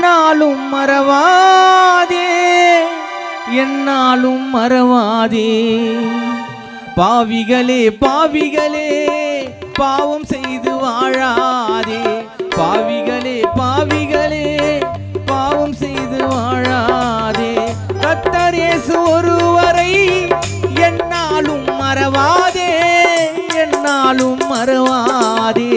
என்னாலும் மறவாதே, என்னாலும் மறவாதே. பாவிகளே பாவிகளே பாவம் செய்து வாழாதே, பாவிகளே பாவிகளே பாவம் செய்து வாழாதே. கர்த்தர் இயேசு ஒருவரை என்னாலும் மறவாதே, என்னாலும் மறவாதே.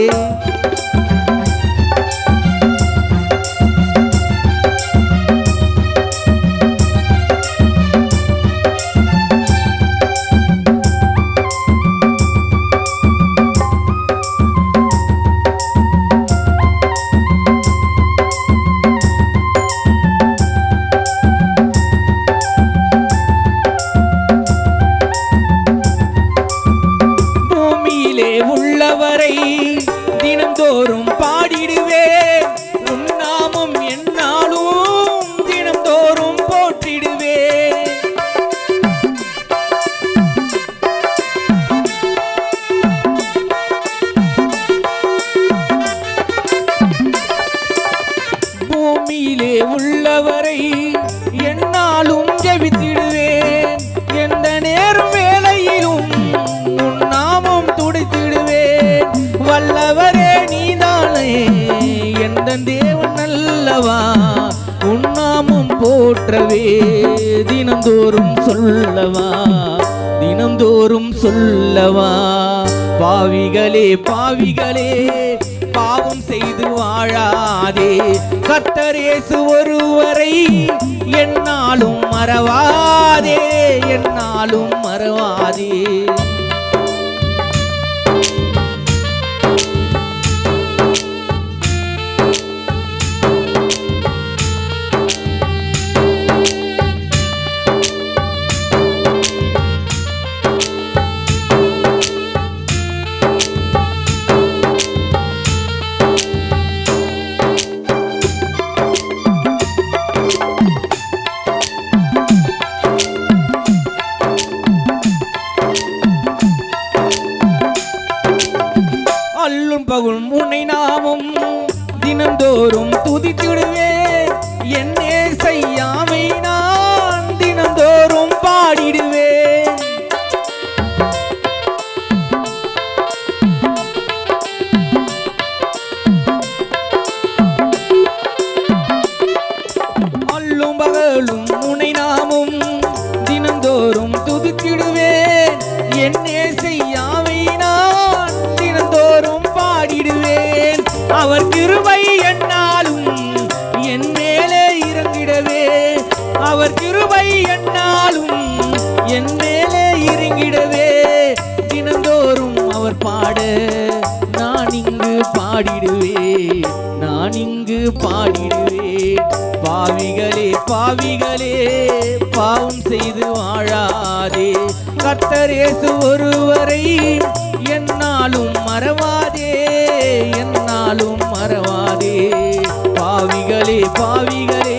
உள்ளவரை தினந்தோறும் பாடிடுவேன், உன் நாமம் என்னாலும் தினந்தோறும் போற்றிடுவேன். பூமியிலே உள்ளவரை என்னாலும் ஜெபித்திடுவேன், எந்த நேரம் வேளையிலும் உன் நாமம் துடைத்திடுவேன். வல்லவரே நீதானே எந்த தேவன் அல்லவா, உன் நாமம் போற்றவே தினந்தோறும் சொல்லவா, தினந்தோறும் சொல்லவா. பாவிகளே பாவிகளே பாவம் செய்து வாழாதே, கர்த்தர் இயேசு ஒருவரை என்னாலும் மறவாதே, என்னாலும் மறவாதே. அல்லும் பகலும் உன்னை நாமும் தினந்தோறும் துதித்திடுவேன், என்னே செய்யாமை நான் தினந்தோறும் பாடிடுவேன். அல்லும் பகலும் உன்னை நாமும் தினந்தோறும் துதித்திடுவேன், என்னே செய்யாமை நான் தினந்தோறும் பாடிடுவேன். அவர் கிருபை என்னாலும் என் மேலே இறங்கிடவே, அவர் கிருபை என்னாலும் என் மேலே இறங்கிடவே. தினந்தோறும் அவர் பாட நான் இங்கு பாடிடுவேன், நான் இங்கு பாடிடுவேன். பாவிகளே பாவிகளே பாவம் செய்து வாழாதே, கர்த்தர் இயேசு ஒருவரை என்னாலும் மறவாதே, என்னாலும் மறவாதே. பாவிகளே பாவிகளே